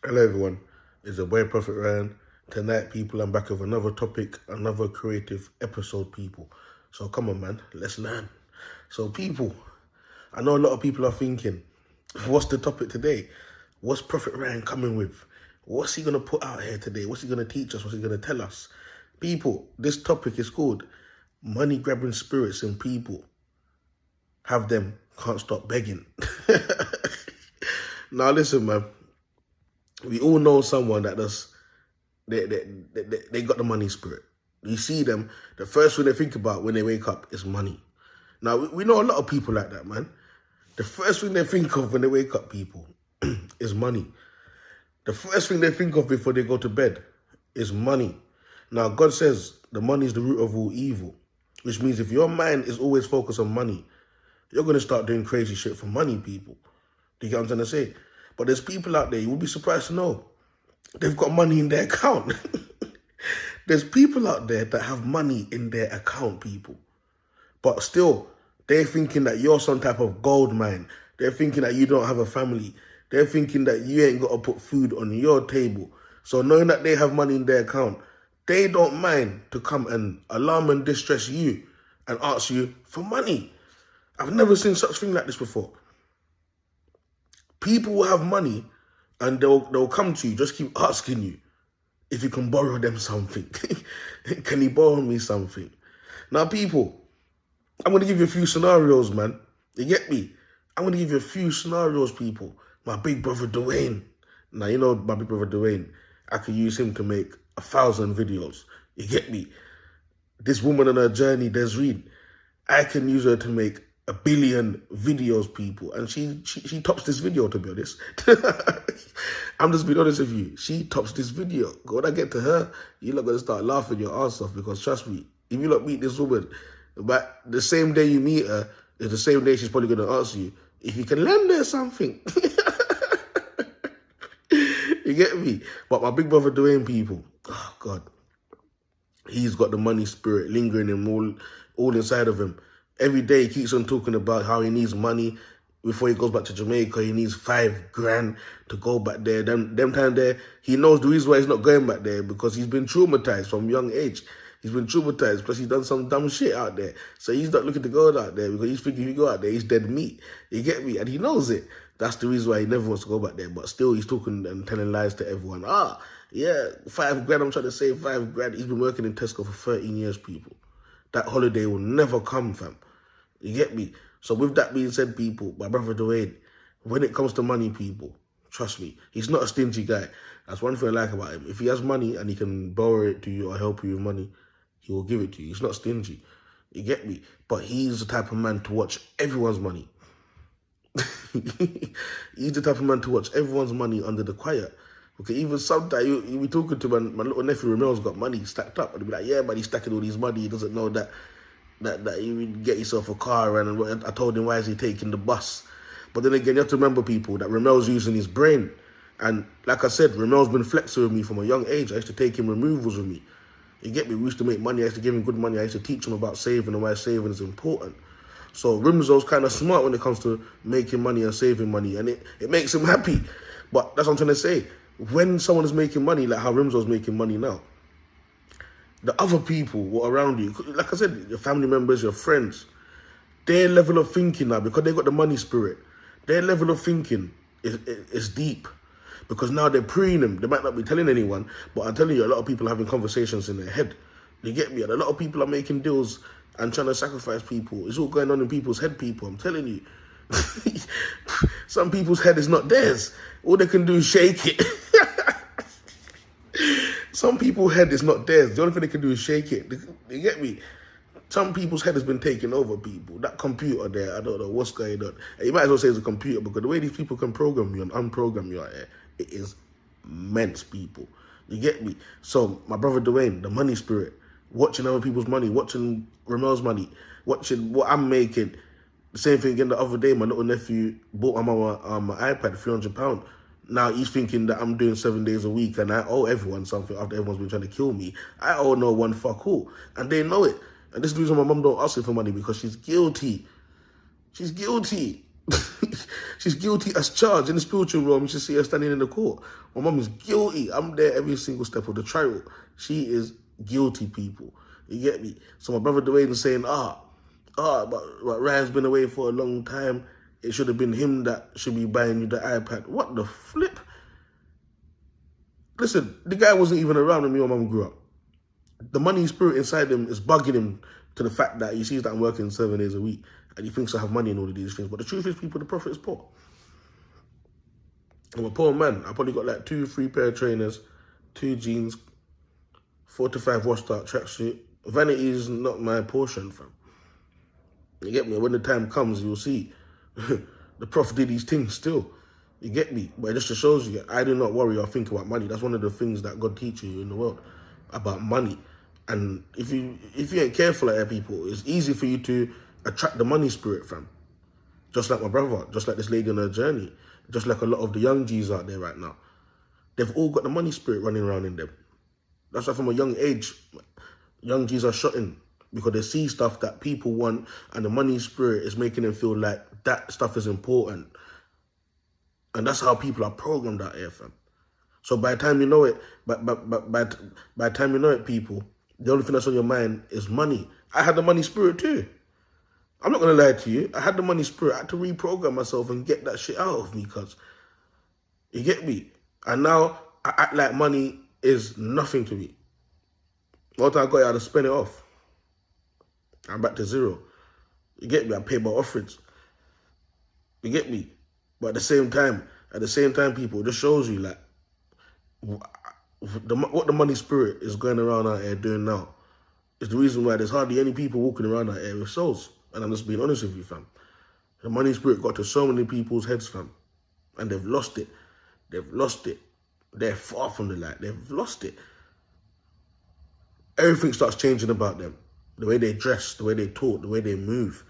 Hello everyone, it's your boy Proph Rye. Tonight, people, I'm back with another topic, another creative episode, people. So come on, man, let's learn. So people, I know a lot of people are thinking, what's the topic today? What's Proph Rye coming with? What's he going to put out here today? What's he going to teach us? What's he going to tell us? People, this topic is called money grabbing spirits in people. Have them, can't stop begging. Now listen, man. We all know someone that does, they got the money spirit. You see them, the first thing they think about when they wake up is money. Now, we know a lot of people like that, man. The first thing they think of when they wake up, people, is money. The first thing they think of before they go to bed is money. Now, God says the money is the root of all evil, which means if your mind is always focused on money, you're going to start doing crazy shit for money, people. Do you get what I'm trying to say? But there's people out there, you will be surprised to know, they've got money in their account. There's people out there that have money in their account, people. But still, they're thinking that you're some type of gold mine. They're thinking that you don't have a family. They're thinking that you ain't got to put food on your table. So knowing that they have money in their account, they don't mind to come and alarm and distress you and ask you for money. I've never seen such thing like this before. People will have money and they'll come to you, just keep asking you if you can borrow them something. Can you borrow me something? Now, people, I'm going to give you a few scenarios, man. You get me? I'm going to give you a few scenarios, people. My big brother, Dwayne. Now, you know my big brother, Dwayne. I could use him to make 1,000 videos. You get me? This woman on her journey, Desreen, I can use her to make 1 billion videos, people, and she tops this video, to be honest. I'm just being honest with you. She tops this video. When I get to her, you're not gonna start laughing your ass off, because trust me, if you not meet this woman, but the same day you meet her is the same day she's probably gonna ask you if you can lend her something. You get me? But my big brother Dwayne, people, oh God, he's got the money spirit lingering him all inside of him. Every day he keeps on talking about how he needs money. Before he goes back to Jamaica, he needs 5 grand to go back there. Them time there, he knows the reason why he's not going back there, because he's been traumatized from a young age. He's been traumatized, plus he's done some dumb shit out there. So he's not looking to go out there, because he's thinking if you go out there, he's dead meat. You get me? And he knows it. That's the reason why he never wants to go back there. But still, he's talking and telling lies to everyone. Yeah, 5 grand, I'm trying to save 5 grand. He's been working in Tesco for 13 years, people. That holiday will never come, fam. You get me? So with that being said, people, my brother Dwayne, when it comes to money, people, trust me, he's not a stingy guy. That's one thing I like about him. If he has money and he can borrow it to you or help you with money, he will give it to you. He's not stingy. You get me? But he's the type of man to watch everyone's money. He's the type of man to watch everyone's money under the quiet. Okay, even sometimes you be talking to my little nephew Ramel's got money stacked up, and he'll be like, yeah, but he's stacking all these money. He doesn't know that you would get yourself a car, and I told him, why is he taking the bus? But then again, you have to remember, people, that Ramel's using his brain. And like I said, Ramel's been flexing with me from a young age. I used to take him removals with me. You get me? We used to make money. I used to give him good money. I used to teach him about saving and why saving is important. So Rimzo's kind of smart when it comes to making money and saving money, and it makes him happy. But that's what I'm trying to say. When someone is making money, like how Rimzo's making money now, the other people around you, like I said, your family members, your friends, their level of thinking now, because they got the money spirit, their level of thinking is deep. Because now they're preying them. They might not be telling anyone, but I'm telling you, a lot of people are having conversations in their head. You get me? And a lot of people are making deals and trying to sacrifice people. It's all going on in people's head, people. I'm telling you. Some people's head is not theirs. All they can do is shake it. Some people's head is not theirs. The only thing they can do is shake it. You get me? Some people's head has been taken over, people. That computer there, I don't know what's going on. And you might as well say it's a computer, because the way these people can program you and unprogram you out here, it is immense, people. You get me? So, my brother Dwayne, the money spirit, watching other people's money, watching Ramel's money, watching what I'm making. The same thing again the other day, my little nephew bought my mama my iPad, £300. Now he's thinking that I'm doing 7 days a week and I owe everyone something after everyone's been trying to kill me. I owe no one fuck all. And they know it. And this is the reason my mum don't ask her for money, because she's guilty. She's guilty. She's guilty as charged. In the spiritual realm, you should see her standing in the court. My mum is guilty. I'm there every single step of the trial. She is guilty, people. You get me? So my brother Dwayne is saying, but Ryan's been away for a long time. It should have been him that should be buying you the iPad. What the flip? Listen, the guy wasn't even around when me and mum grew up. The money spirit inside him is bugging him to the fact that he sees that I'm working 7 days a week and he thinks I have money and all of these things. But the truth is, people, the prophet is poor. I'm a poor man. I probably got like 2-3 pair of trainers, 2 jeans, 4 to 5 washed out tracksuit. Vanity is not my portion, fam. You get me? When the time comes, you'll see. The Proph did these things still. You get me? But it just shows you, I do not worry or think about money. That's one of the things that God teaches you in the world, about money. And if you ain't careful like that, people, it's easy for you to attract the money spirit, fam. Just like my brother, just like this lady on her journey, just like a lot of the young G's out there right now. They've all got the money spirit running around in them. That's why from a young age, young G's are shutting because they see stuff that people want and the money spirit is making them feel like that stuff is important. And that's how people are programmed out here, fam. So by the time you know it, by the time you know it, people, the only thing that's on your mind is money. I had the money spirit too. I'm not going to lie to you. I had the money spirit. I had to reprogram myself and get that shit out of me, cuz. You get me? And now I act like money is nothing to me. All time I got it, I had to spend it off. I'm back to zero. You get me? I pay my offerings. You get me? But at the same time, people, it just shows you like what the money spirit is going around out here doing now is the reason why there's hardly any people walking around out here with souls. And I'm just being honest with you, fam. The money spirit got to so many people's heads, fam. And they've lost it. They've lost it. They're far from the light. They've lost it. Everything starts changing about them. The way they dress, the way they talk, the way they move.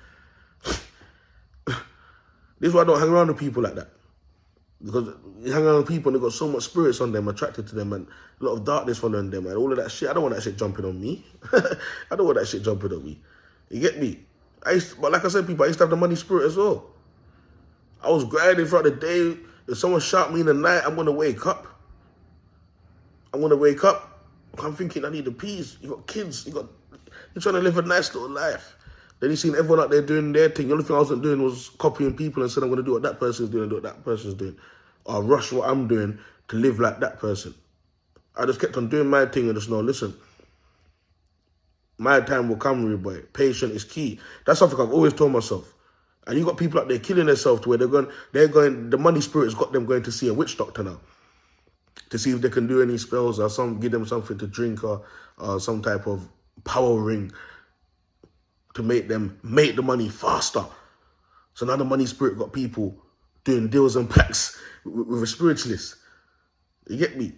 This is why I don't hang around with people like that. Because you hang around with people and they've got so much spirits on them, attracted to them, and a lot of darkness following them, and all of that shit. I don't want that shit jumping on me. I don't want that shit jumping on me. You get me? But like I said, people, I used to have the money spirit as well. I was grinding throughout the day. If someone shot me in the night, I'm going to wake up. I'm thinking, I need the peace. You got kids. You're trying to live a nice little life. Then you seen everyone out there doing their thing. The only thing I wasn't doing was copying people and said I'm going to do what that person's doing and do what that person's doing. Or rush what I'm doing to live like that person. I just kept on doing my thing and just know, listen, my time will come, real boy. Patience is key. That's something I've always told myself. And you got people out there killing themselves to where they're going, the money spirit has got them going to see a witch doctor now. To see if they can do any spells or give them something to drink or some type of power ring to make them make the money faster. So now the money spirit got people doing deals and packs with a spiritualist. You get me?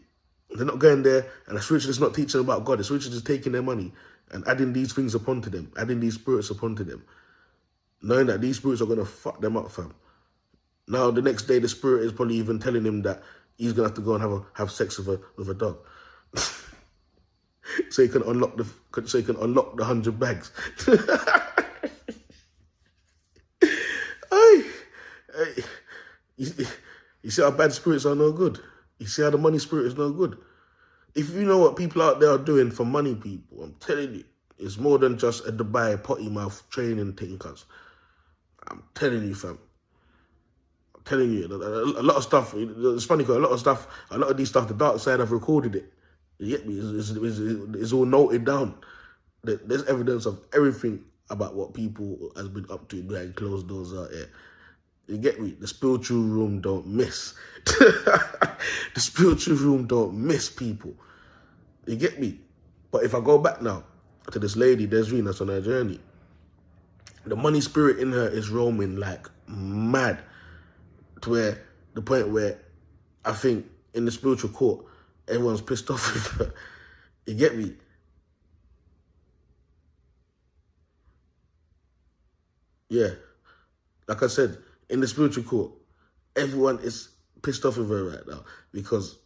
They're not going there and the spiritualist not teaching about God. The spiritualist is taking their money and adding these things upon to them, adding these spirits upon to them, knowing that these spirits are going to fuck them up, fam. Now the next day the spirit is probably even telling him that he's going to have to go and have sex with a dog. So he can unlock the 100 bags. Hey, you see how bad spirits are no good. You see how the money spirit is no good. If you know what people out there are doing for money, people, I'm telling you, it's more than just a Dubai potty mouth training thing, cuz. I'm telling you, fam. I'm telling you, a lot of stuff, it's funny because a lot of these stuff, the dark side have recorded it. You get me? It's all noted down. There's evidence of everything about what people has been up to behind closed doors out here. You get me? The spiritual room don't miss. The spiritual room don't miss, people. You get me? But if I go back now to this lady, Desiree, that's on her journey, the money spirit in her is roaming like mad to the point where I think in the spiritual court, everyone's pissed off with her. You get me? Yeah. Like I said, in the spiritual court, everyone is pissed off with her right now because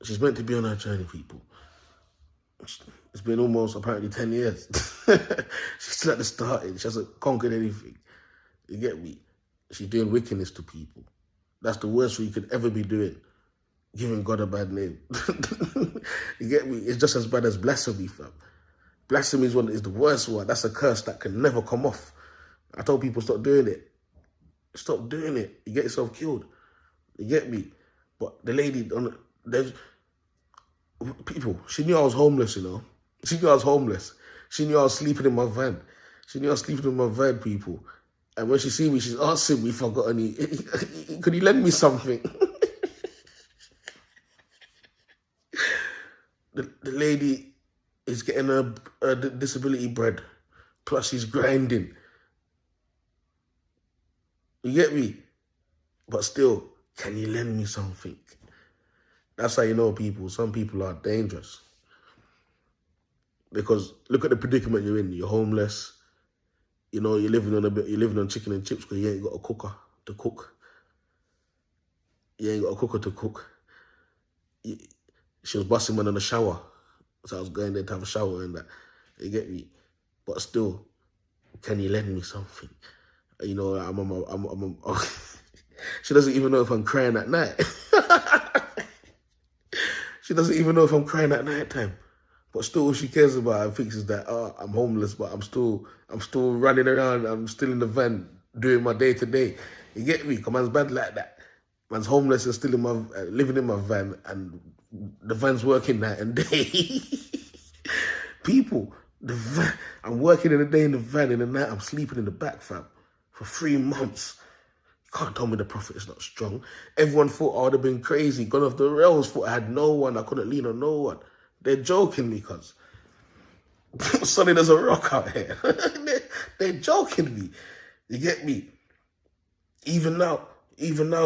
she's meant to be on her journey, people. It's been almost apparently 10 years. She's still at the starting. She hasn't conquered anything. You get me? She's doing wickedness to people. That's the worst thing you could ever be doing. Giving God a bad name. You get me? It's just as bad as blasphemy, fam. Blasphemy is the worst one. That's a curse that can never come off. I told people, stop doing it. Stop doing it. You get yourself killed. You get me? But the lady, there's people, she knew I was homeless, you know. She knew I was homeless. She knew I was sleeping in my van. She knew I was sleeping in my van, people. And when she see me, she's asking me if I got any, could you lend me something? The lady is getting a disability bread, plus she's grinding. You get me? But still, can you lend me something? That's how you know people. Some people are dangerous. Because look at the predicament you're in. You're homeless. You know, you're living on chicken and chips because you ain't got a cooker to cook. You ain't got a cooker to cook. She was busting man in the shower. So I was going there to have a shower and that. You get me? But still, can you lend me something? You know, she doesn't even know if I'm crying at night. She doesn't even know if I'm crying at night time. But still, all she cares about, I think, is that I'm homeless, but I'm still running around. I'm still in the van doing my day to day. You get me? Cause man's bad like that. Man's homeless and still living in my van, and the van's working night and day. People, I'm working in the day in the van, in the night I'm sleeping in the back, fam, for 3 months. You can't tell me the prophet is not strong. Everyone thought I would have been crazy, gone off the rails, thought I had no one, I couldn't lean on no one. They're joking me, cuz. Solid as a rock out here. They're joking me. You get me? Even now,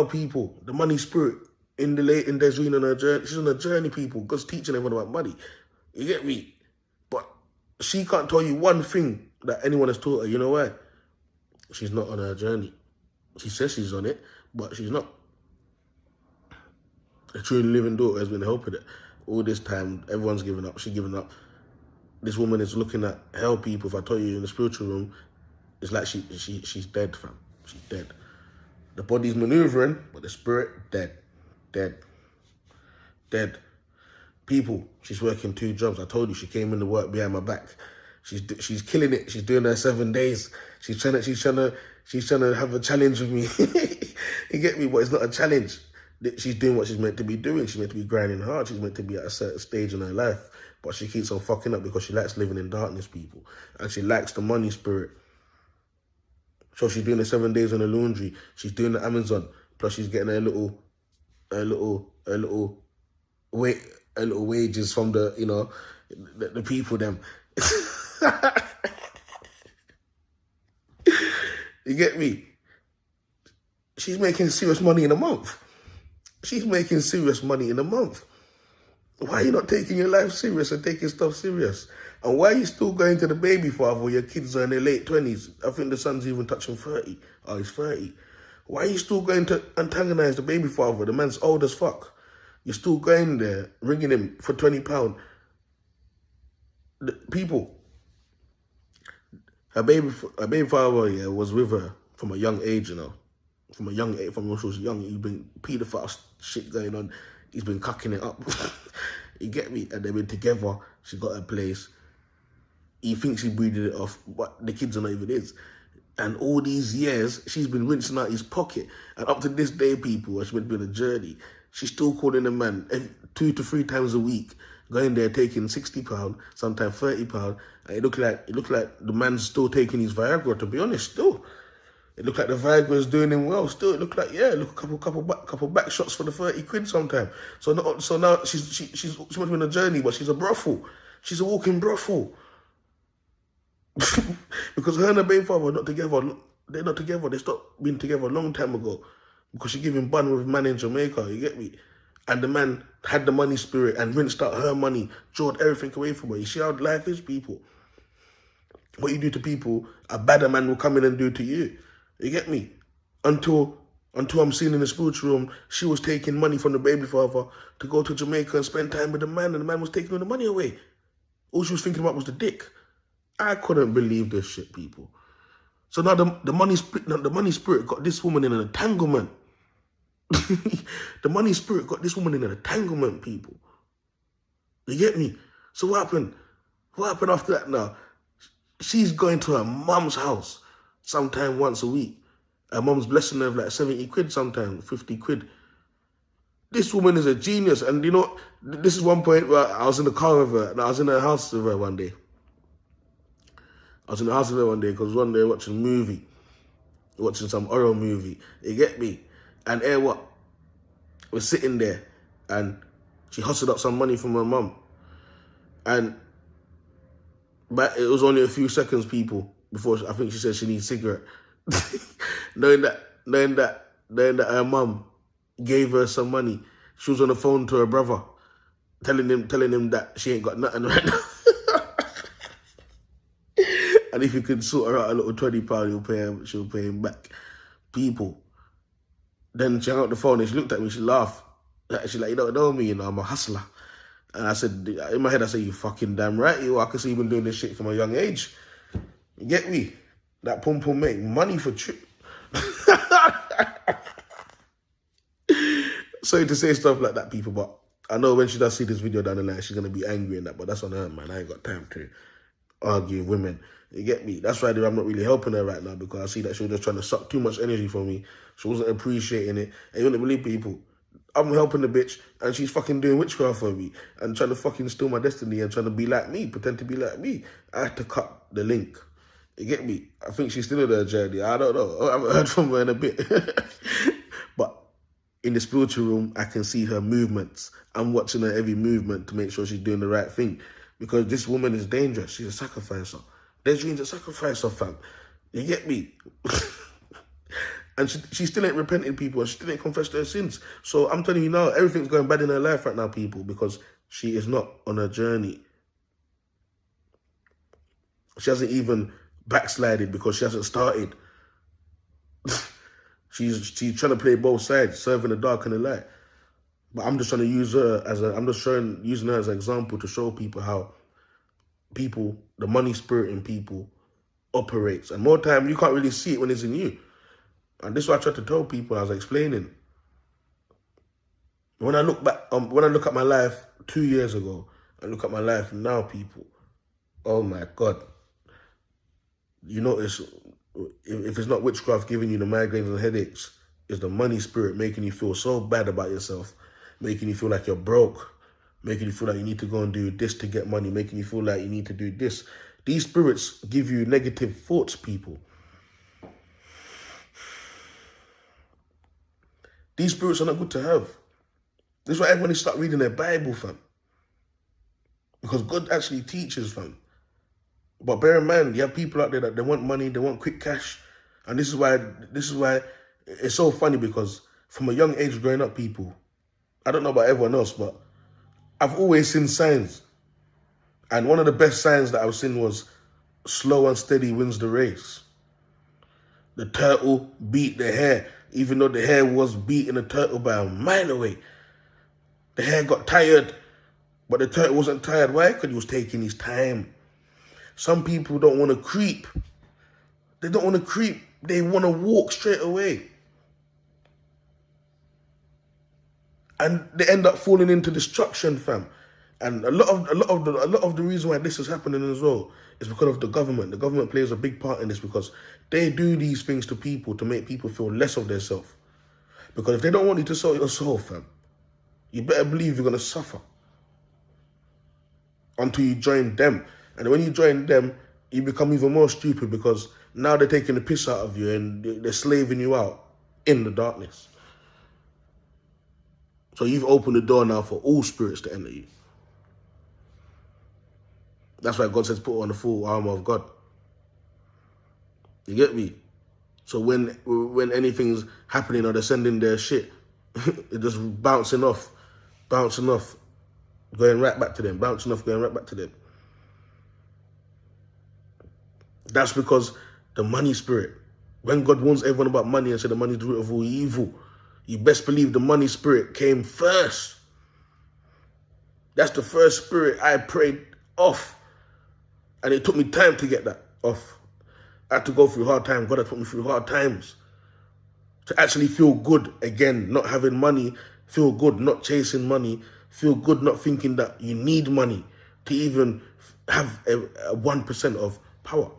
people, the money spirit in Desreen on her journey. She's on a journey, people. God's teaching everyone about money. You get me? But she can't tell you one thing that anyone has taught her. You know why? She's not on her journey. She says she's on it, but she's not. A true living daughter has been helping it. All this time, everyone's giving up. She's giving up. This woman is looking at hell, people. If I tell you in the spiritual room, it's like she's dead, fam. She's dead. The body's maneuvering, but the spirit, dead. People, she's working 2 jobs. I told you, she came in to work behind my back. She's killing it. She's doing her 7 days. She's trying to have a challenge with me. You get me? But it's not a challenge. She's doing what she's meant to be doing. She's meant to be grinding hard. She's meant to be at a certain stage in her life. But she keeps on fucking up because she likes living in darkness, people. And she likes the money spirit. So she's doing the 7 days on the laundry. She's doing the Amazon. Plus she's getting a little wages from the, you know, the people them. You get me? She's making serious money in a month. She's making serious money in a month. Why are you not taking your life serious and taking stuff serious? And why are you still going to the baby father when your kids are in their late 20s? I think the son's even touching 30. Oh, he's 30. Why are you still going to antagonize the baby father? The man's old as fuck. You're still going there, ringing him for £20. The people, her baby father, yeah, was with her from a young age, you know. From when she was young, he's been paedophile shit going on. He's been cucking it up. You get me? And they've been together. She got her place. He thinks he breeded it off, but the kids are not even his. And all these years, she's been rinsing out his pocket. And up to this day, people, she's been on a journey. She's still calling the man 2 to 3 times a week, going there taking £60, sometimes £30. And it looked like the man's still taking his Viagra, to be honest, still. It looked like the Viagra's doing him well. Still, it looked like, yeah, look, a couple back shots for the 30 quid sometime. So now she must be on a journey, but she's a brothel. She's a walking brothel. Because her and her baby father are not together. They're not together. They stopped being together a long time ago. Because she gave him bun with a man in Jamaica, you get me? And the man had the money spirit and rinsed out her money, drawed everything away from her. You see how life is, people? What you do to people, a badder man will come in and do to you. You get me? Until I'm seeing in the spiritual room, she was taking money from the baby father to go to Jamaica and spend time with the man, and the man was taking all the money away. All she was thinking about was the dick. I couldn't believe this shit, people. So now the money spirit got this woman in an entanglement. The money spirit got this woman in an entanglement, people. You get me? So what happened? What happened after that now? She's going to her mum's house sometime once a week. Her mum's blessing her with like 70 quid sometimes, 50 quid. This woman is a genius. And you know, this is one point where I was in the car with her, and I was in her house with her one day. I was in the house with her one day because one day watching a movie, watching some horror movie. You get me? And what? We're sitting there, and she hustled up some money from her mum. But it was only a few seconds, people, before I think she said she needs a cigarette. knowing that her mum gave her some money. She was on the phone to her brother, telling him that she ain't got nothing right now. And if you could sort her out a little £20, she'll pay him back. People. Then she hung up the phone and she looked at me, she laughed. She's like, you don't know me, you know, I'm a hustler. And I said, in my head, I said, you fucking damn right, you. I can see you've been doing this shit from a young age. You get me? That pum pum make money for trip. Sorry to say stuff like that, people, but I know when she does see this video down the line, she's going to be angry and that, but that's on her, man. I ain't got time to argue with women. You get me? That's why I'm not really helping her right now, because I see that she was just trying to suck too much energy from me. She wasn't appreciating it. And you wouldn't believe, people, I'm helping the bitch and she's fucking doing witchcraft for me and trying to fucking steal my destiny and trying to be like me, pretend to be like me. I had to cut the link. You get me? I think she's still in her journey. I don't know. I haven't heard from her in a bit. But in the spiritual room, I can see her movements. I'm watching her every movement to make sure she's doing the right thing, because this woman is dangerous. She's a sacrificer. There's dreams of sacrifice of, fam. You get me? And she still ain't repenting, people, and she still ain't confessed her sins. So I'm telling you now, everything's going bad in her life right now, people, because she is not on her journey. She hasn't even backslided because she hasn't started. She's trying to play both sides, serving the dark and the light. But I'm just trying to use her using her as an example to show people how people, the money spirit in people, operates. And more time, you can't really see it when it's in you. And this is what I tried to tell people, I was explaining. When I look back, when I look at my life 2 years ago, and look at my life now, people, oh my God. You notice, if it's not witchcraft giving you the migraines and headaches, it's the money spirit making you feel so bad about yourself, making you feel like you're broke, making you feel like you need to go and do this to get money, making you feel like you need to do this. These spirits give you negative thoughts, people. These spirits are not good to have. This is why everyone needs to start reading their Bible, fam. Because God actually teaches, fam. But bear in mind, you have people out there that they want money, they want quick cash. And this is why it's so funny, because from a young age growing up, people, I don't know about everyone else, but I've always seen signs. And one of the best signs that I've seen was slow and steady wins the race. The turtle beat the hare, even though the hare was beating the turtle by a mile away. The hare got tired, but the turtle wasn't tired. Why? Because he was taking his time. Some people don't want to creep. They don't want to creep. They want to walk straight away. And they end up falling into destruction, fam. And a lot of the reason why this is happening as well is because of the government. The government plays a big part in this, because they do these things to people to make people feel less of themselves. Because if they don't want you to sell your soul, fam, you better believe you're going to suffer until you join them. And when you join them, you become even more stupid, because now they're taking the piss out of you and they're slaving you out in the darkness. So you've opened the door now for all spirits to enter you. That's why God says put on the full armor of God. You get me? So when anything's happening or they're sending their shit, it's just bouncing off, going right back to them, bouncing off, going right back to them. That's because the money spirit, when God warns everyone about money and said the money is the root of all evil, you best believe the money spirit came first. That's the first spirit I prayed off. And it took me time to get that off. I had to go through hard times. God had put me through hard times. To actually feel good again, not having money, feel good, not chasing money, feel good, not thinking that you need money to even have a 1% of power.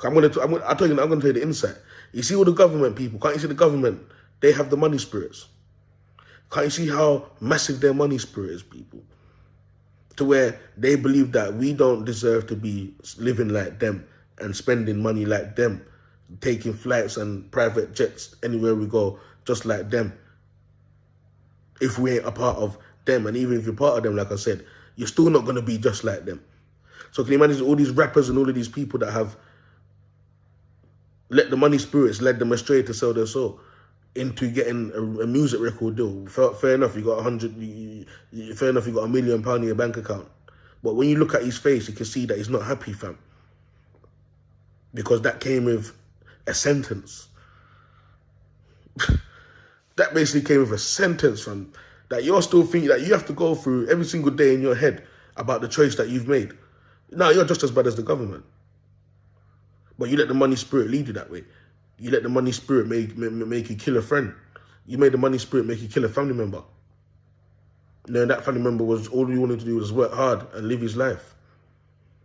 I'm going to tell you the insight. You see all the government people, can't you see the government? They have the money spirits. Can't you see how massive their money spirit is, people? To where they believe that we don't deserve to be living like them and spending money like them, taking flights and private jets anywhere we go, just like them. If we ain't a part of them, and even if you're part of them, like I said, you're still not going to be just like them. So can you imagine all these rappers and all of these people that have let the money spirits led them astray to sell their soul into getting a music record deal? Fair enough, you got fair enough, you got £1 million in your bank account. But when you look at his face, you can see that he's not happy, fam. Because that came with a sentence. That basically came with a sentence, fam. That you're still thinking that you have to go through every single day in your head about the choice that you've made. Now you're just as bad as the government. But you let the money spirit lead you that way. You let the money spirit make you kill a friend. You made the money spirit make you kill a family member. Knowing that family member was all you wanted to do was work hard and live his life.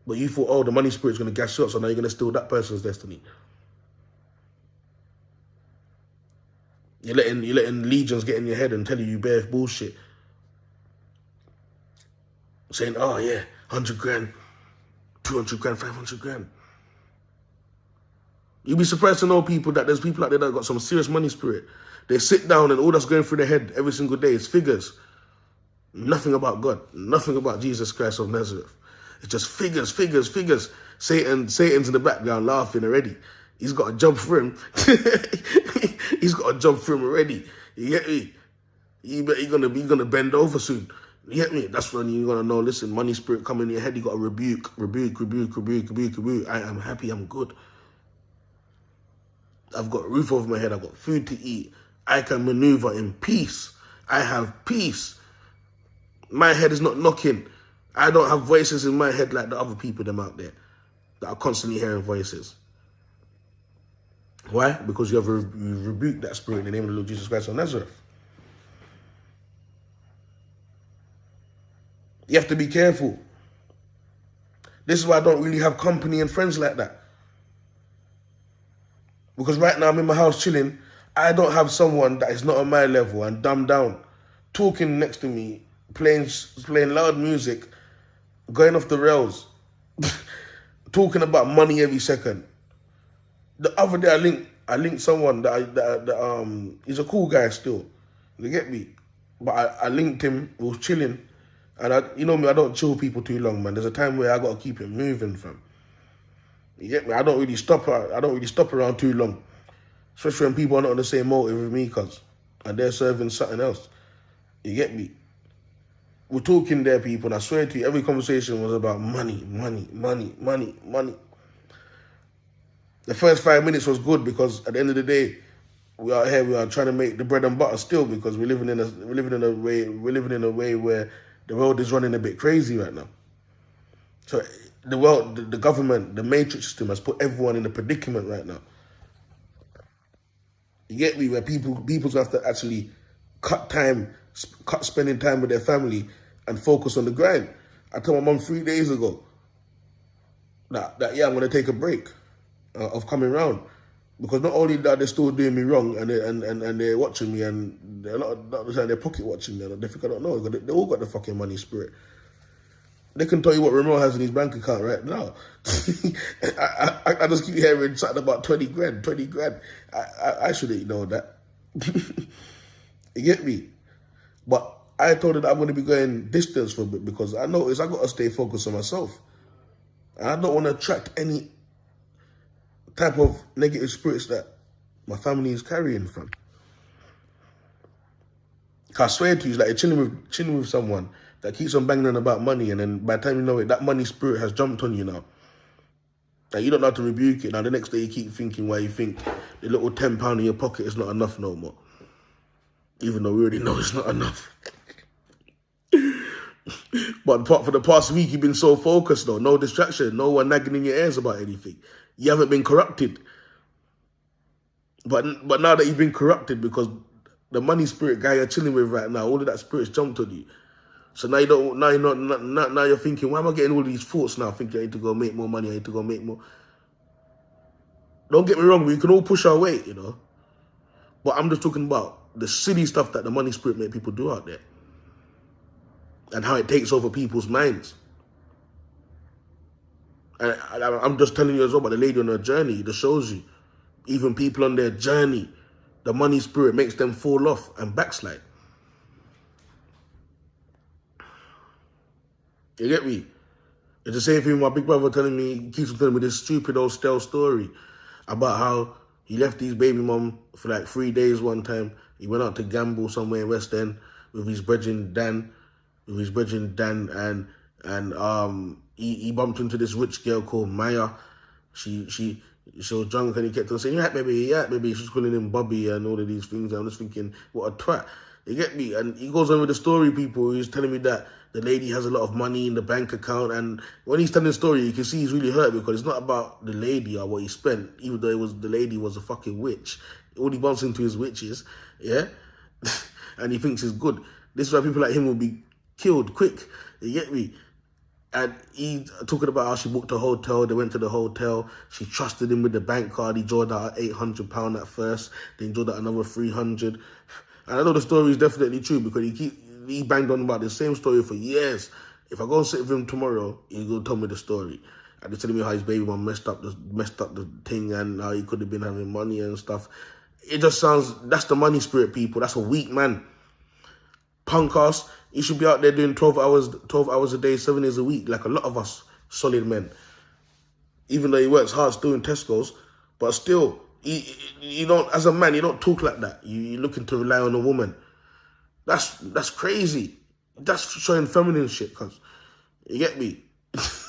But you thought, oh, the money spirit's going to gas you up, so now you're going to steal that person's destiny. You're letting legions get in your head and tell you bare bullshit. Saying, oh yeah, 100 grand, 200 grand, 500 grand. You'd be surprised to know that there's people out there that got some serious money spirit. They sit down and all that's going through their head every single day is figures. Nothing about God. Nothing about Jesus Christ of Nazareth. It's just figures, figures, figures. Satan's in the background laughing already. He's got a job for him. He's got a job for him already. You get me? You're gonna bend over soon. You get me? That's when you're gonna know, listen, money spirit come in your head, you gotta rebuke. I am happy, I'm good. I've got a roof over my head, I've got food to eat. I can maneuver in peace. I have peace. My head is not knocking. I don't have voices in my head like the other people them out there that are constantly hearing voices. Why? Because you have rebuked that spirit in the name of the Lord Jesus Christ of Nazareth. You have to be careful. This is why I don't really have company and friends like that. Because right now I'm in my house chilling. I don't have someone that is not on my level and dumbed down, talking next to me, playing loud music, going off the rails, talking about money every second. The other day I linked someone that he's a cool guy still. You get me? But I linked him, we was chilling. And you know me, I don't chill people too long, man. There's a time where I got to keep it moving, fam. You get me? I don't really stop around too long. Especially when people are not on the same motive with me, and they're serving something else. You get me? We're talking there, people, and I swear to you, every conversation was about money. The first 5 minutes was good because at the end of the day, we are trying to make the bread and butter still, because we're living in a way where the world is running a bit crazy right now. So the world, the government, the matrix system has put everyone in a predicament right now. You get me? Where people have to actually cut spending time with their family and focus on the grind. I told my mum 3 days ago that I'm going to take a break of coming round, because not only that they're still doing me wrong and they're watching me, and a lot of the time they're pocket watching me. They think I don't know. They all got the fucking money spirit. They can tell you what Ramon has in his bank account right now. I just keep hearing something about 20 grand. I shouldn't know that. You get me? But I told her that I'm going to be going distance for a bit, because I noticed I got to stay focused on myself. I don't want to attract any type of negative spirits that my family is carrying from. I swear to you, it's like you're chilling with someone that keeps on banging on about money, and then by the time you know it, that money spirit has jumped on you now. And you don't know how to rebuke it. Now the next day you keep thinking why you think the little £10 in your pocket is not enough no more. Even though we already know it's not enough. But for the past week, you've been so focused though. No distraction. No one nagging in your ears about anything. you haven't been corrupted. But now that you've been corrupted because the money spirit guy you're chilling with right now, all of that spirit's jumped on you. So now you don't. Now you're not. Now you're thinking, why am I getting all these thoughts now? Thinking I need to go make more money. I need to go make more. Don't get me wrong. We can all push our weight, you know. But I'm just talking about the silly stuff that the money spirit make people do out there, and how it takes over people's minds. And I'm just telling you as well about the lady on her journey. That shows you, even people on their journey, the money spirit makes them fall off and backslide. You get me? It's the same thing my big brother telling me, he keeps telling me this stupid old stale story about how he left his baby mum for like 3 days one time. He went out to gamble somewhere in West End with his brethren Dan, and he bumped into this rich girl called Maya. She was drunk and he kept on saying, yeah, baby. She's calling him Bobby and all of these things. I'm just thinking, what a twat. You get me? And he goes on with the story, people. He's telling me that the lady has a lot of money in the bank account. And when he's telling the story, you can see he's really hurt because it's not about the lady or what he spent, even though the lady was a fucking witch. All he bumps into is witches, yeah? And he thinks it's good. This is why people like him will be killed quick. You get me? And he talking about how she booked a hotel. They went to the hotel. She trusted him with the bank card. He drawed out £800 at first. Then drawed out another 300. And I know the story is definitely true because he banged on about the same story for years. If I go and sit with him tomorrow, he's gonna tell me the story. And he's telling me how his baby mom messed up the thing and how he could have been having money and stuff. It just sounds, that's the money spirit, people. That's a weak man. Punk ass. He should be out there doing 12 hours a day, 7 days a week, like a lot of us solid men. Even though he works hard still in Tesco's, but still, you don't, as a man, you don't talk like that. You're looking to rely on a woman. That's crazy. That's showing feminine shit, cuz. You get me?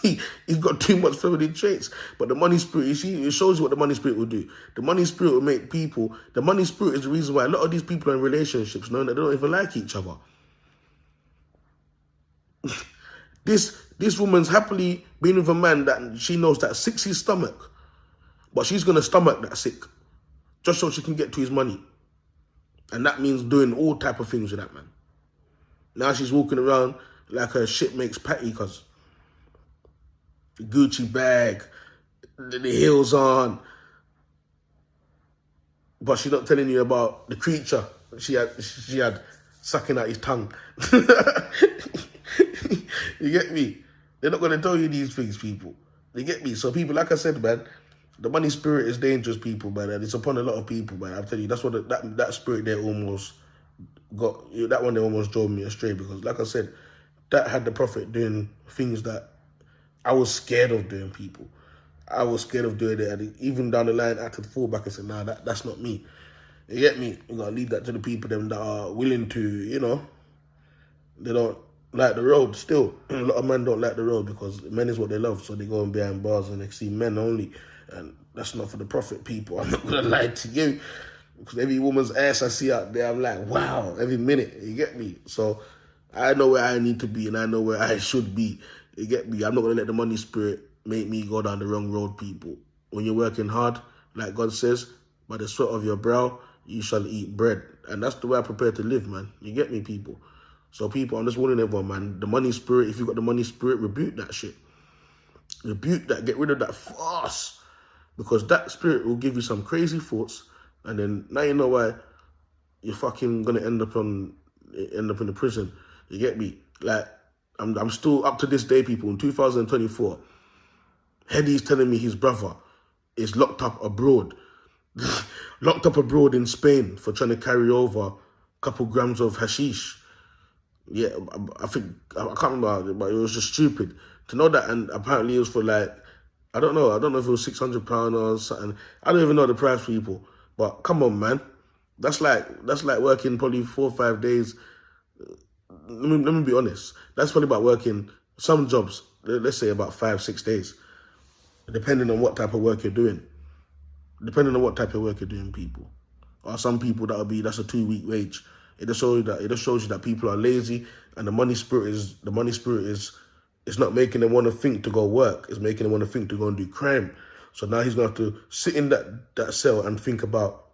He's got too much feminine traits. But the money spirit, you see, it shows you what the money spirit will do. The money spirit will make people, the money spirit is the reason why a lot of these people are in relationships knowing that they don't even like each other. This woman's happily been with a man that she knows that sick's his stomach, but she's going to stomach that sick just so she can get to his money. And that means doing all type of things with that man. Now she's walking around like her shit makes patty, cuz. The Gucci bag, the heels on. But she's not telling you about the creature she had sucking out his tongue. You get me? They're not going to tell you these things, people. You get me? So people, like I said, man, the money spirit is dangerous, people, man, and it's upon a lot of people, man. I'm telling you, that's what that spirit there almost got, that one there almost drove me astray because, like I said, that had the prophet doing things that I was scared of doing, people. I was scared of doing it, and even down the line, I had to fall back and say, nah, that's not me. You get me? You got to leave that to the people them that are willing to, you know, they don't like the road still. A lot of men don't like the road because men is what they love, so they go and behind bars and they see men only. And that's not for the prophet, people. I'm not going to lie to you. Because every woman's ass I see out there, I'm like, wow, every minute. You get me? So I know where I need to be and I know where I should be. You get me? I'm not going to let the money spirit make me go down the wrong road, people. When you're working hard, like God says, by the sweat of your brow, you shall eat bread. And that's the way I prepare to live, man. You get me, people? So, people, I'm just warning everyone, man. The money spirit, if you got the money spirit, rebuke that shit. Rebuke that. Get rid of that fast. Because that spirit will give you some crazy thoughts. And then, now you know why you're fucking going to end up in the prison. You get me? Like, I'm still, up to this day, people, in 2024, Hedy's telling me his brother is locked up abroad. Locked up abroad in Spain for trying to carry over a couple grams of hashish. Yeah, I think, I can't remember, but it was just stupid to know that. And apparently it was for like, I don't know if it was £600 or something. I don't even know the price, people. But come on, man. That's like working probably 4 or 5 days. Let me be honest. That's probably about working some jobs, let's say about 5 or 6 days. Depending on what type of work you're doing. Depending on what type of work you're doing, people. Or some people that's a 2-week wage. It just shows you that people are lazy, and the money spirit is it's not making them want to think to go work. It's making them want to think to go and do crime. So now he's going to have to sit in that cell and think about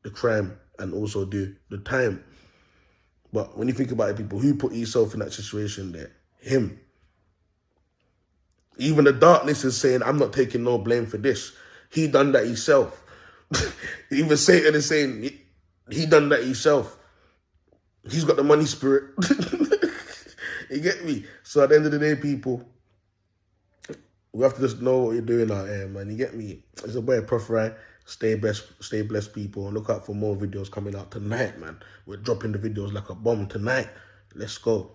the crime and also do the time. But when you think about it, people, who put himself in that situation there? Him. Even the darkness is saying, I'm not taking no blame for this. He done that himself. Even Satan is saying, he done that himself. He's got the money spirit. You get me? So at the end of the day, people, we have to just know what you're doing out here, man. You get me? It's a boy, Proph Rye. Stay blessed, people. And look out for more videos coming out tonight, man. We're dropping the videos like a bomb tonight. Let's go.